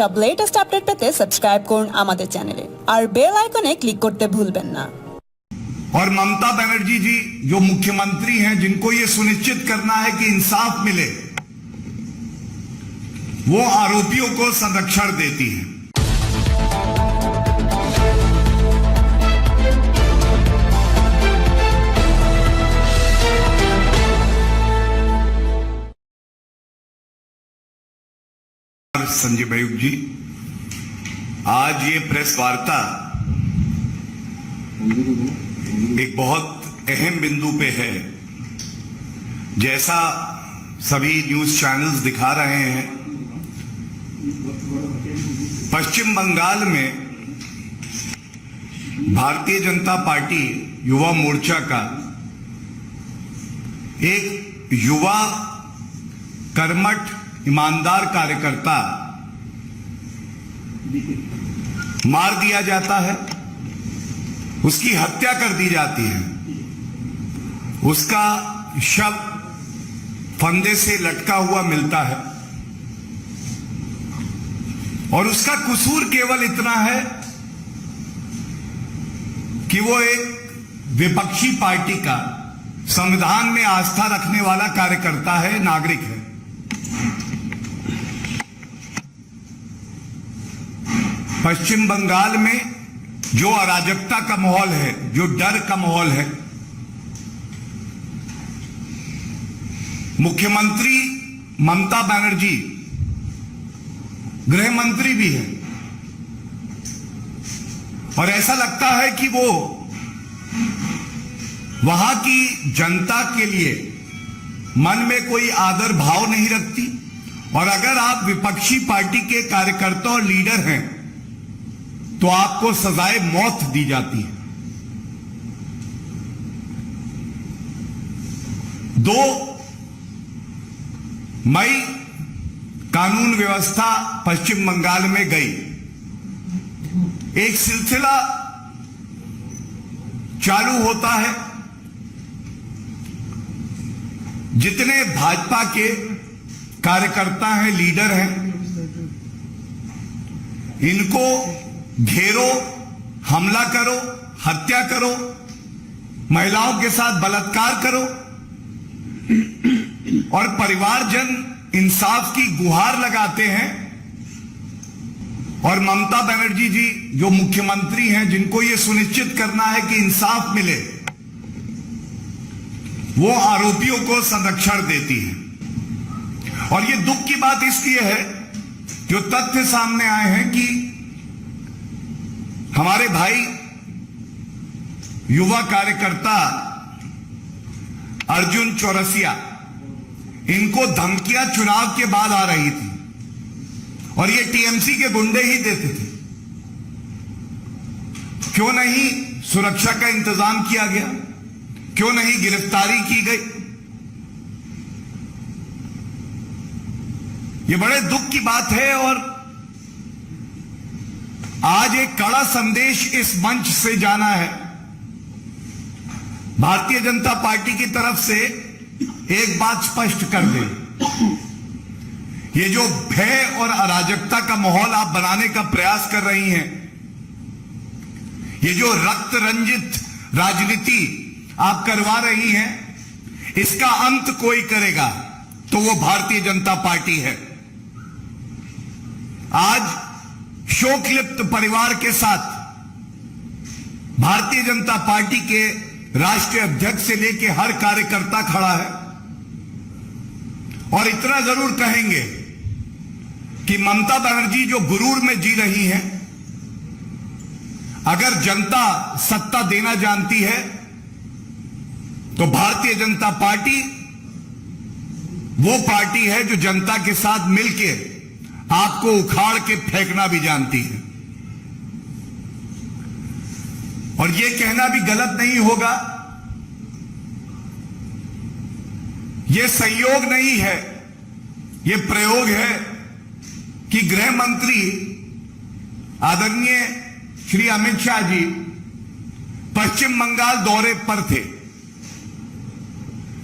সব latest update পেতে subscribe করুন আমাদের চ্যানেলে আর বেল আইকনে ক্লিক করতে ভুলবেন না। और ममता बनर्जी जी जो मुख्यमंत्री हैं, जिनको ये सुनिश्चित करना है कि इंसाफ मिले, वो आरोपियों को संरक्षण देती हैं। संजय मयूख जी, आज ये प्रेस वार्ता एक बहुत अहम बिंदु पे है। जैसा सभी न्यूज चैनल्स दिखा रहे हैं, पश्चिम बंगाल में भारतीय जनता पार्टी युवा मोर्चा का एक युवा कर्मठ ईमानदार कार्यकर्ता मार दिया जाता है, उसकी हत्या कर दी जाती है, उसका शव फंदे से लटका हुआ मिलता है और उसका कसूर केवल इतना है कि वो एक विपक्षी पार्टी का संविधान में आस्था रखने वाला कार्यकर्ता है, नागरिक है। पश्चिम बंगाल में जो अराजकता का माहौल है, जो डर का माहौल है, मुख्यमंत्री ममता बनर्जी गृह मंत्री भी है और ऐसा लगता है कि वो वहां की जनता के लिए मन में कोई आदर भाव नहीं रखती। और अगर आप विपक्षी पार्टी के कार्यकर्ता और लीडर हैं तो आपको सजाए मौत दी जाती है। 2 मई कानून व्यवस्था पश्चिम बंगाल में गई, एक सिलसिला चालू होता है। जितने भाजपा के कार्यकर्ता हैं, लीडर हैं, इनको घेरो, हमला करो, हत्या करो, महिलाओं के साथ बलात्कार करो और परिवारजन इंसाफ की गुहार लगाते हैं। और ममता बनर्जी जी जो मुख्यमंत्री हैं, जिनको यह सुनिश्चित करना है कि इंसाफ मिले, वो आरोपियों को संरक्षण देती है। और यह दुख की बात इसलिए है, जो तथ्य सामने आए हैं कि हमारे भाई युवा कार्यकर्ता अर्जुन चौरसिया, इनको धमकियां चुनाव के बाद आ रही थी और ये टीएमसी के गुंडे ही देते थे। क्यों नहीं सुरक्षा का इंतजाम किया गया? क्यों नहीं गिरफ्तारी की गई? ये बड़े दुख की बात है और आज एक कड़ा संदेश इस मंच से जाना है। भारतीय जनता पार्टी की तरफ से एक बात स्पष्ट कर दें, ये जो भय और अराजकता का माहौल आप बनाने का प्रयास कर रही हैं, ये जो रक्त रंजित राजनीति आप करवा रही हैं, इसका अंत कोई करेगा तो वो भारतीय जनता पार्टी है। आज शोकलिप्त परिवार के साथ भारतीय जनता पार्टी के राष्ट्रीय अध्यक्ष से लेकर हर कार्यकर्ता खड़ा है और इतना जरूर कहेंगे कि ममता बनर्जी जो गुरूर में जी रही हैं, अगर जनता सत्ता देना जानती है तो भारतीय जनता पार्टी वो पार्टी है जो जनता के साथ मिलकर आपको उखाड़ के फेंकना भी जानती है। और यह कहना भी गलत नहीं होगा, यह संयोग नहीं है, यह प्रयोग है कि गृह मंत्री आदरणीय श्री अमित शाह जी पश्चिम बंगाल दौरे पर थे।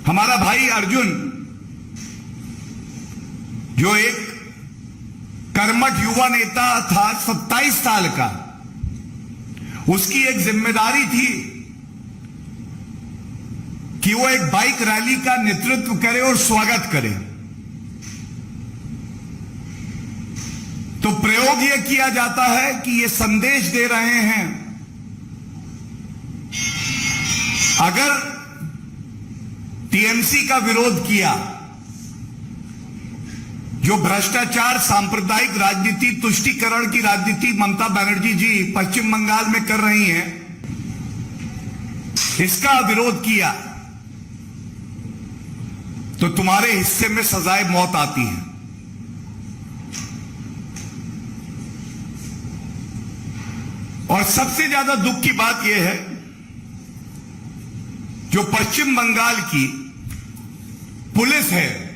हमारा भाई अर्जुन जो एक कर्मठ युवा नेता था, 27 साल का। उसकी एक जिम्मेदारी थी कि वो एक बाइक रैली का नेतृत्व करे और स्वागत करे। तो प्रयोग यह किया जाता है कि ये संदेश दे रहे हैं, अगर टीएमसी का विरोध किया, जो भ्रष्टाचार, सांप्रदायिक राजनीति, तुष्टीकरण की राजनीति ममता बनर्जी जी पश्चिम बंगाल में कर रही हैं, इसका विरोध किया तो तुम्हारे हिस्से में सजाए मौत आती है। और सबसे ज्यादा दुख की बात यह है, जो पश्चिम बंगाल की पुलिस है,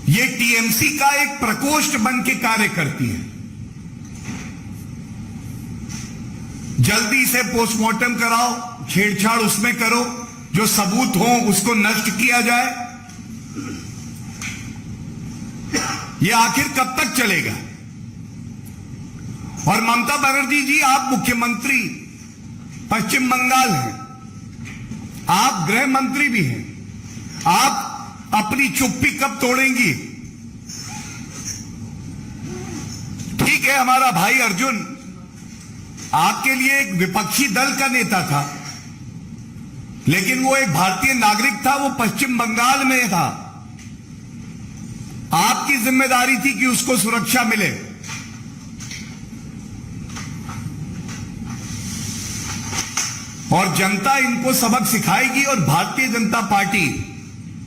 ये टीएमसी का एक प्रकोष्ठ बन के कार्य करती है। जल्दी से पोस्टमार्टम कराओ, छेड़छाड़ उसमें करो, जो सबूत हो उसको नष्ट किया जाए। यह आखिर कब तक चलेगा? और ममता बनर्जी जी, आप मुख्यमंत्री पश्चिम बंगाल हैं, आप गृह मंत्री भी हैं, आप अपनी चुप्पी कब तोड़ेंगी? ठीक है, हमारा भाई अर्जुन आपके लिए एक विपक्षी दल का नेता था, लेकिन वो एक भारतीय नागरिक था, वो पश्चिम बंगाल में था। आपकी जिम्मेदारी थी कि उसको सुरक्षा मिले। और जनता इनको सबक सिखाएगी और भारतीय जनता पार्टी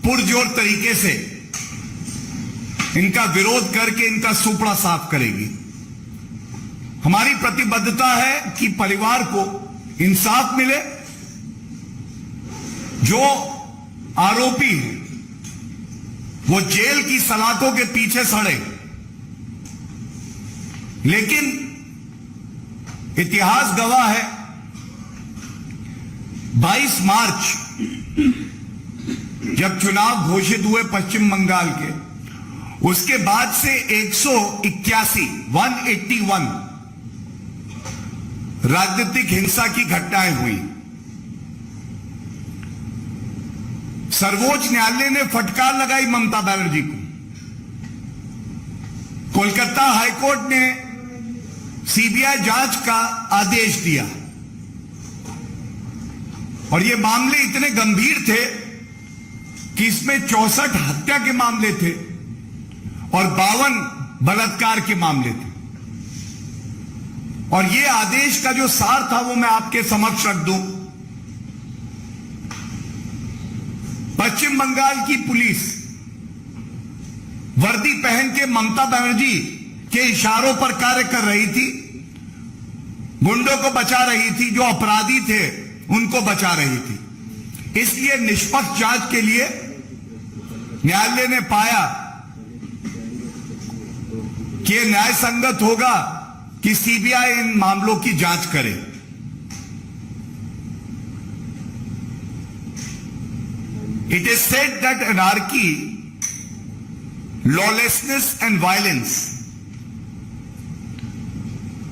पुरजोर तरीके से इनका विरोध करके इनका सुपड़ा साफ करेगी। हमारी प्रतिबद्धता है कि परिवार को इंसाफ मिले, जो आरोपी है वो जेल की सलाखों के पीछे सड़े। लेकिन इतिहास गवाह है, 22 मार्च जब चुनाव घोषित हुए पश्चिम बंगाल के, उसके बाद से 181 राजनीतिक हिंसा की घटनाएं हुई। सर्वोच्च न्यायालय ने फटकार लगाई ममता बनर्जी को। कोलकाता हाईकोर्ट ने सीबीआई जांच का आदेश दिया। और ये मामले इतने गंभीर थे कि इसमें 64 हत्या के मामले थे और 52 बलात्कार के मामले थे। और ये आदेश का जो सार था वो मैं आपके समक्ष रख दूं। पश्चिम बंगाल की पुलिस वर्दी पहन के ममता बनर्जी के इशारों पर कार्य कर रही थी, गुंडों को बचा रही थी, जो अपराधी थे उनको बचा रही थी। इसलिए निष्पक्ष जांच के लिए न्यायालय ने पाया कि यह न्याय संगत होगा कि सीबीआई इन मामलों की जांच करे। It is said that anarchy, lawlessness and violence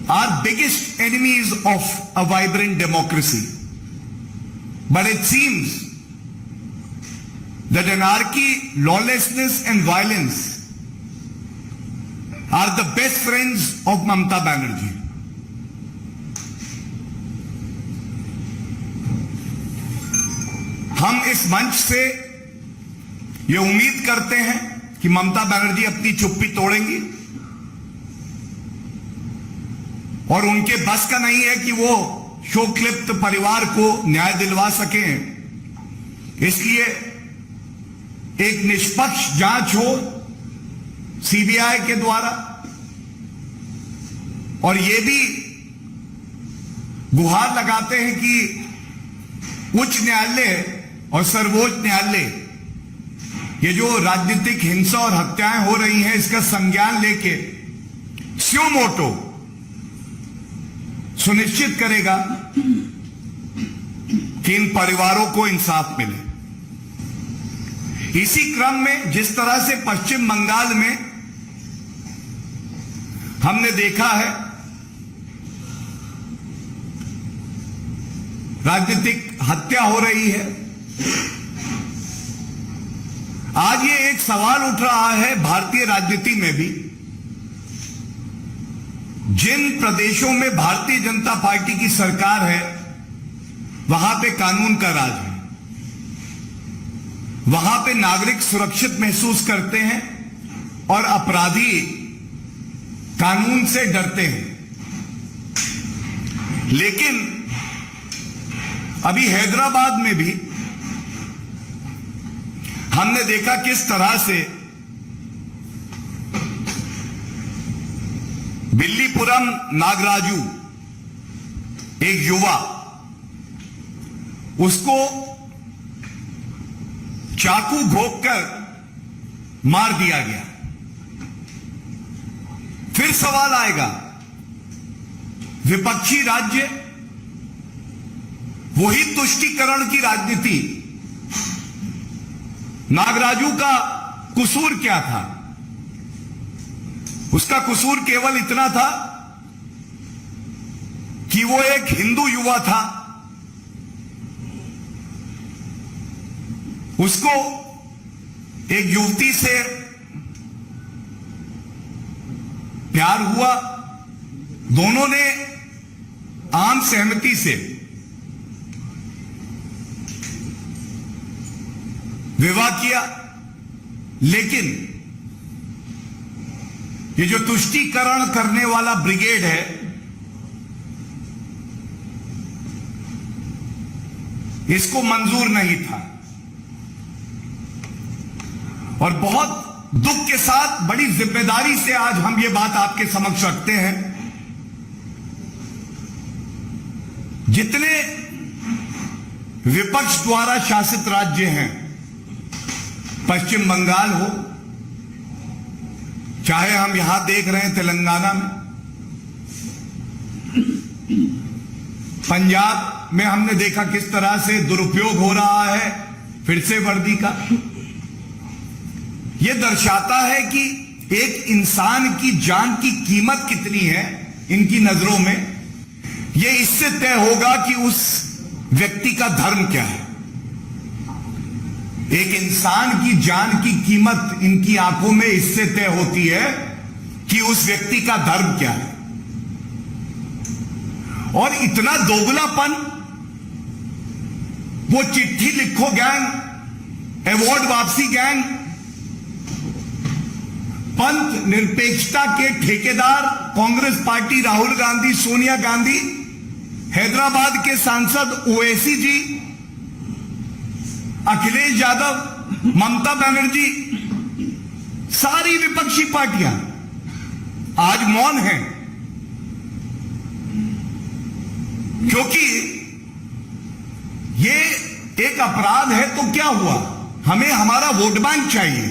are biggest enemies of a vibrant democracy. But it seems that anarchy, lawlessness and violence are the best friends of Mamata Banerjee. हम इस मंच से ये उम्मीद करते हैं कि ममता बनर्जी अपनी चुप्पी तोड़ेंगी और उनके बस का नहीं है कि वो शोकलिप्त परिवार को न्याय दिलवा सकें। इसलिए एक निष्पक्ष जांच हो सीबीआई के द्वारा, और ये भी गुहार लगाते हैं कि उच्च न्यायालय और सर्वोच्च न्यायालय ये जो राजनीतिक हिंसा और हत्याएं हो रही हैं इसका संज्ञान लेके स्यो मोटो सुनिश्चित करेगा कि इन परिवारों को इंसाफ मिले। इसी क्रम में जिस तरह से पश्चिम बंगाल में हमने देखा है राजनीतिक हत्या हो रही है, आज ये एक सवाल उठ रहा है भारतीय राजनीति में भी, जिन प्रदेशों में भारतीय जनता पार्टी की सरकार है वहां पे कानून का राज है, वहां पे नागरिक सुरक्षित महसूस करते हैं और अपराधी कानून से डरते हैं। लेकिन अभी हैदराबाद में भी हमने देखा किस तरह से बिल्लीपुरम नागराजू एक युवा, उसको चाकू घोंपकर मार दिया गया। फिर सवाल आएगा, विपक्षी राज्य, वही तुष्टीकरण की राजनीति, नागराजू का कसूर क्या था? उसका कसूर केवल इतना था कि वो एक हिंदू युवा था, उसको एक युवती से प्यार हुआ, दोनों ने आम सहमति से विवाह किया। लेकिन ये जो तुष्टीकरण करने वाला ब्रिगेड है, इसको मंजूर नहीं था और बहुत दुख के साथ बड़ी जिम्मेदारी से आज हम ये बात आपके समक्ष रखते हैं, जितने विपक्ष द्वारा शासित राज्य हैं, पश्चिम बंगाल हो, चाहे हम यहां देख रहे हैं तेलंगाना में, पंजाब में हमने देखा किस तरह से दुरुपयोग हो रहा है फिर से वर्दी का। यह दर्शाता है कि एक इंसान की जान की कीमत कितनी है इनकी नजरों में। यह इससे तय होगा कि उस व्यक्ति का धर्म क्या है। एक इंसान की जान की कीमत इनकी आंखों में इससे तय होती है कि उस व्यक्ति का धर्म क्या है। और इतना दोगलापन, वो चिट्ठी लिखो गैंग, अवार्ड वापसी गैंग, पंथ निरपेक्षता के ठेकेदार कांग्रेस पार्टी, राहुल गांधी, सोनिया गांधी, हैदराबाद के सांसद ओवैसी जी, अखिलेश यादव, ममता बनर्जी, सारी विपक्षी पार्टियां आज मौन हैं, क्योंकि ये एक अपराध है। तो क्या हुआ, हमें हमारा वोट बैंक चाहिए।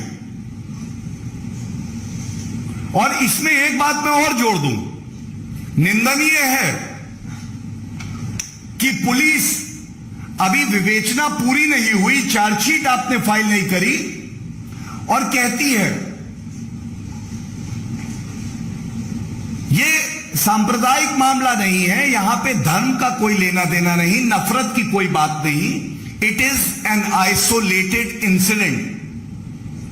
और इसमें एक बात मैं और जोड़ दूं, निंदनीय है कि पुलिस अभी विवेचना पूरी नहीं हुई, चार्जशीट आपने फाइल नहीं करी और कहती है ये सांप्रदायिक मामला नहीं है, यहां पे धर्म का कोई लेना देना नहीं, नफरत की कोई बात नहीं, it is an isolated incident.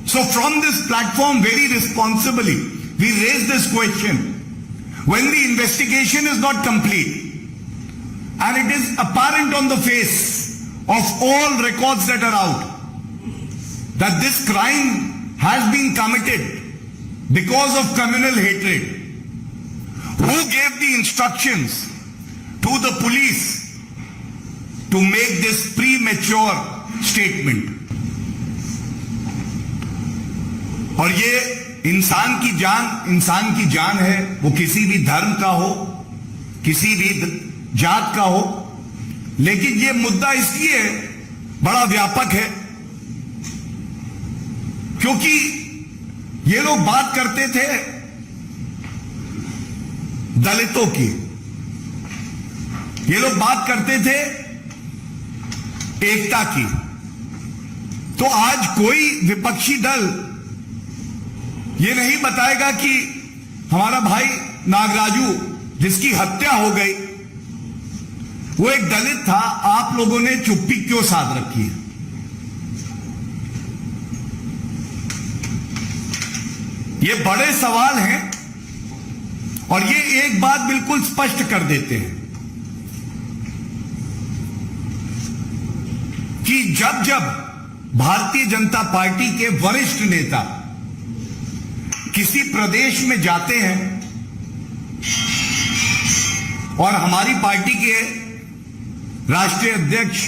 So from this platform very responsibly we raise this question when the investigation is not complete and it is apparent on the face of all records that are out that this crime has been committed because of communal hatred. Who gave the instructions to the police to make this premature statement? और ये इंसान की जान है, वो किसी भी धर्म का हो, किसी भी जात का हो। लेकिन ये मुद्दा इसलिए बड़ा व्यापक है क्योंकि ये लोग बात करते थे दलितों की, ये लोग बात करते थे एकता की, तो आज कोई विपक्षी दल ये नहीं बताएगा कि हमारा भाई नागराजू जिसकी हत्या हो गई वो एक दलित था, आप लोगों ने चुप्पी क्यों साध रखी है? ये बड़े सवाल हैं और ये एक बात बिल्कुल स्पष्ट कर देते हैं कि जब जब भारतीय जनता पार्टी के वरिष्ठ नेता किसी प्रदेश में जाते हैं और हमारी पार्टी के राष्ट्रीय अध्यक्ष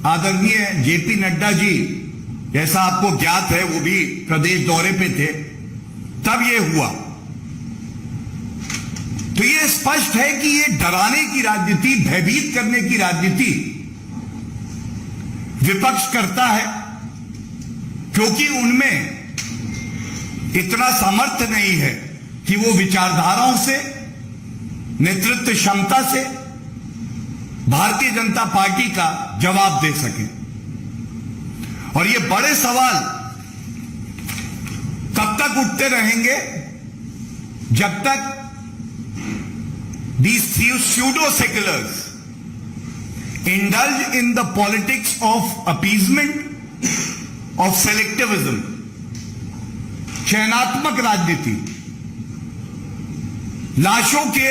आदरणीय जेपी नड्डा जी, जैसा आपको ज्ञात है, वो भी प्रदेश दौरे पे थे, तब ये हुआ। तो ये स्पष्ट है कि ये डराने की राजनीति, भयभीत करने की राजनीति विपक्ष करता है, क्योंकि उनमें इतना सामर्थ्य नहीं है कि वो विचारधाराओं से, नेतृत्व क्षमता से भारतीय जनता पार्टी का जवाब दे सके। और ये बड़े सवाल तब तक उठते रहेंगे जब तक these pseudo seculars indulge in the politics of appeasement, of selectivism, चयनात्मक राजनीति, लाशों के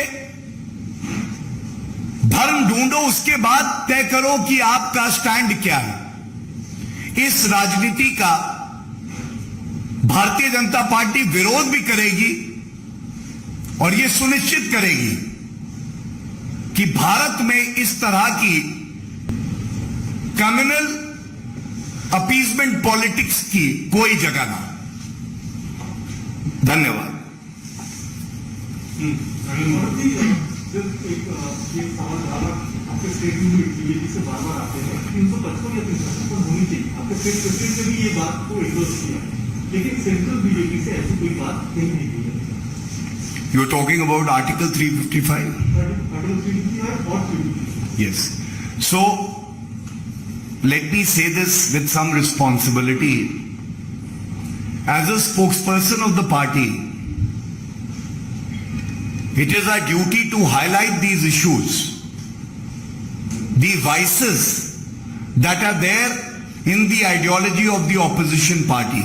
धर्म ढूंढो, उसके बाद तय करो कि आपका स्टैंड क्या है। इस राजनीति का भारतीय जनता पार्टी विरोध भी करेगी और यह सुनिश्चित करेगी कि भारत में इस तरह की कम्युनल अपीजमेंट पॉलिटिक्स की कोई जगह ना। धन्यवाद। आपके स्टेट में भी बीजेपी से बार बार आते हैं, 355 या 356 होनी चाहिए। आपके स्टेट प्रेसिडेंट ने भी ये बात को एंडोर्स किया, लेकिन सेंट्रल बीजेपी से ऐसी कोई बात कहीं नहीं की है। You are talking about article 355? Article 355 और 355। Yes. So let me say this with some responsibility. As a spokesperson of the party, it is our duty to highlight these issues, the vices that are there in the ideology of the opposition party.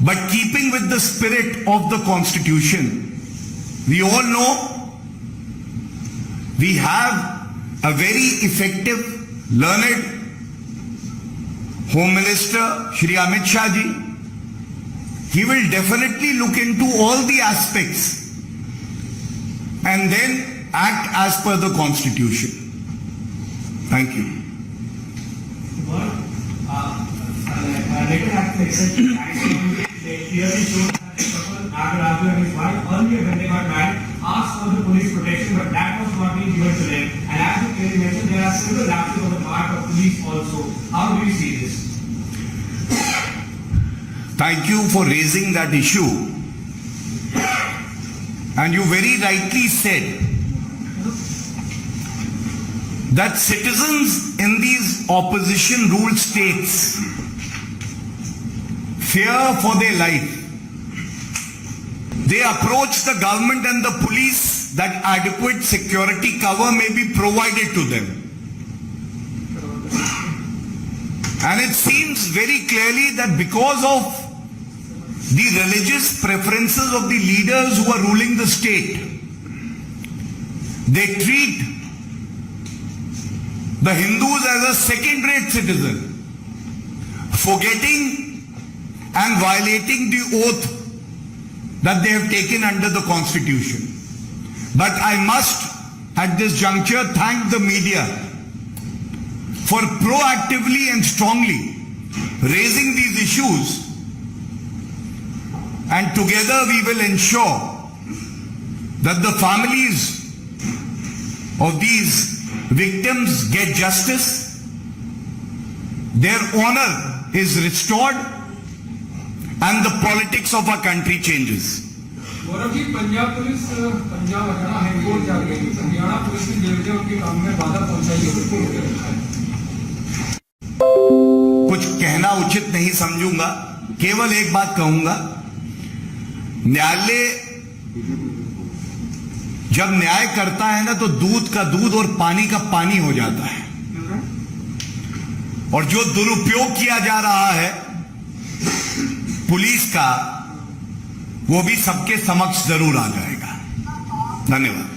But keeping with the spirit of the Constitution, we all know we have a very effective, learned Home Minister, Shri Amit Shah ji. He will definitely look into all the aspects and then act as per the Constitution. Thank you. Later after accepting they clearly showed that Nagaraju and his wife earlier when they got married asked for the police protection, but that was not being given to them. And as you clearly mentioned, there are several lapses on the part of police also. How do you see this? Thank you for raising that issue. And you very rightly said that citizens in these opposition ruled states fear for their life. They approach the government and the police that adequate security cover may be provided to them. And it seems very clearly that because of the religious preferences of the leaders who are ruling the state, they treat the Hindus as a second-rate citizen, forgetting and violating the oath that they have taken under the Constitution. But I must at this juncture thank the media for proactively and strongly raising these issues, and together we will ensure that the families of these victims get justice, their honor is restored, and the politics of our country changes. Gaurav ji, Punjab police Punjab Haryana high court जाके Haryana police ने jail उनके काम में बाधा पहुंचाई है, कुछ कहना उचित नहीं समझूंगा। केवल एक बात कहूंगा, न्यायालय जब न्याय करता है ना तो दूध का दूध और पानी का पानी हो जाता है, और जो दुरुपयोग किया जा रहा है पुलिस का, वो भी सबके समक्ष जरूर आ जाएगा। धन्यवाद।